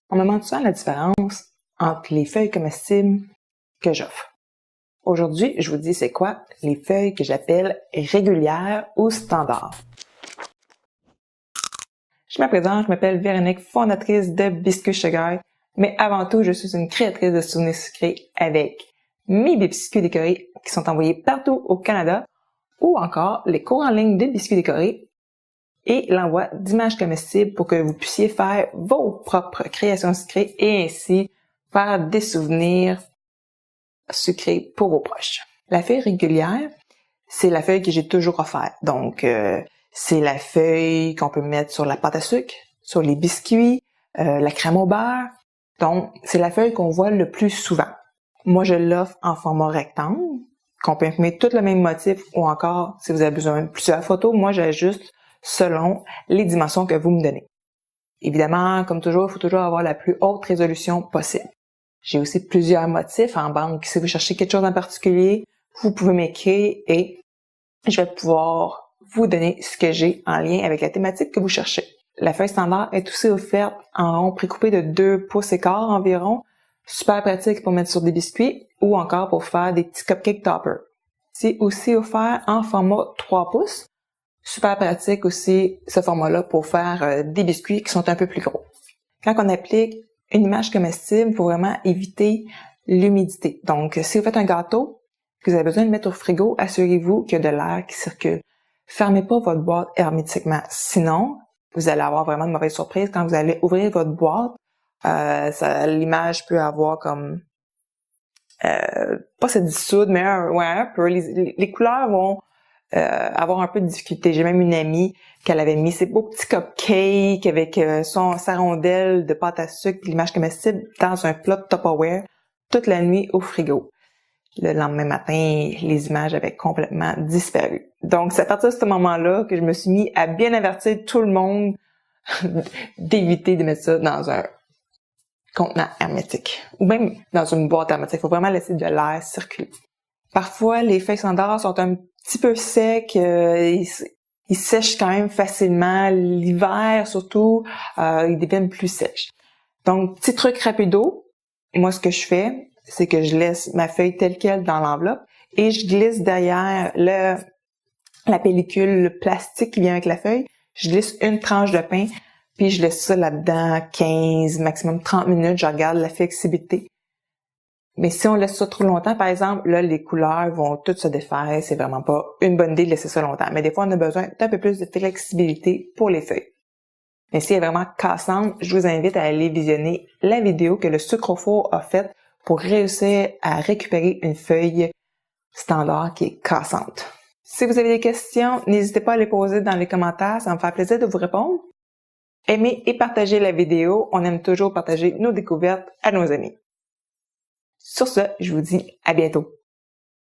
On me demande souvent la différence entre les feuilles comestibles que j'offre. Aujourd'hui, je vous dis c'est quoi les feuilles que j'appelle régulières ou standards. Je me présente, je m'appelle Véronique, fondatrice de Biscuits Sugar, mais avant tout, je suis une créatrice de souvenirs sucrés avec mes biscuits décorés qui sont envoyés partout au Canada ou encore les cours en ligne de biscuits décorés et l'envoi d'images comestibles pour que vous puissiez faire vos propres créations sucrées et ainsi faire des souvenirs sucrés pour vos proches. La feuille régulière, c'est la feuille que j'ai toujours offerte. Donc, c'est la feuille qu'on peut mettre sur la pâte à sucre, sur les biscuits, la crème au beurre. Donc, c'est la feuille qu'on voit le plus souvent. Moi, je l'offre en format rectangle, qu'on peut imprimer tout le même motif ou encore, si vous avez besoin de plusieurs photos, moi, j'ajuste selon les dimensions que vous me donnez. Évidemment, comme toujours, il faut toujours avoir la plus haute résolution possible. J'ai aussi plusieurs motifs en banque. Si vous cherchez quelque chose en particulier, vous pouvez m'écrire et je vais pouvoir vous donner ce que j'ai en lien avec la thématique que vous cherchez. La feuille standard est aussi offerte en rond précoupé de 2 pouces et quart environ. Super pratique pour mettre sur des biscuits ou encore pour faire des petits cupcake toppers. C'est aussi offert en format 3 pouces. Super pratique aussi ce format-là pour faire des biscuits qui sont un peu plus gros. Quand on applique une image comestible, il faut vraiment éviter l'humidité. Donc, si vous faites un gâteau, que vous avez besoin de mettre au frigo, assurez-vous qu'il y a de l'air qui circule. Fermez pas votre boîte hermétiquement. Sinon, vous allez avoir vraiment de mauvaises surprises. Quand vous allez ouvrir votre boîte, l'image peut avoir comme... pas se dissoudre, mais un peu. Les couleurs vont avoir un peu de difficulté. J'ai même une amie qu'elle avait mis ses beaux petits cupcakes avec sa rondelle de pâte à sucre et l'image comestible dans un plat de Tupperware toute la nuit au frigo. Le lendemain matin, les images avaient complètement disparu. Donc, c'est à partir de ce moment-là que je me suis mis à bien avertir tout le monde d'éviter de mettre ça dans un contenant hermétique ou même dans une boîte hermétique. Il faut vraiment laisser de l'air circuler. Parfois, les feuilles standards sont un petit peu secs, ils sèchent quand même facilement. L'hiver, surtout, ils deviennent plus sèches. Donc, petit truc rapido, moi, ce que je fais, c'est que je laisse ma feuille telle quelle dans l'enveloppe et je glisse derrière la pellicule plastique qui vient avec la feuille. Je glisse une tranche de pain, puis je laisse ça là-dedans 15, maximum 30 minutes. Je regarde la flexibilité. Mais si on laisse ça trop longtemps, par exemple, là, les couleurs vont toutes se défaire. C'est vraiment pas une bonne idée de laisser ça longtemps. Mais des fois, on a besoin d'un peu plus de flexibilité pour les feuilles. Mais si elle est vraiment cassante, je vous invite à aller visionner la vidéo que le Sucre au four a faite pour réussir à récupérer une feuille standard qui est cassante. Si vous avez des questions, n'hésitez pas à les poser dans les commentaires. Ça me fait plaisir de vous répondre. Aimez et partagez la vidéo. On aime toujours partager nos découvertes à nos amis. Sur ce, je vous dis à bientôt.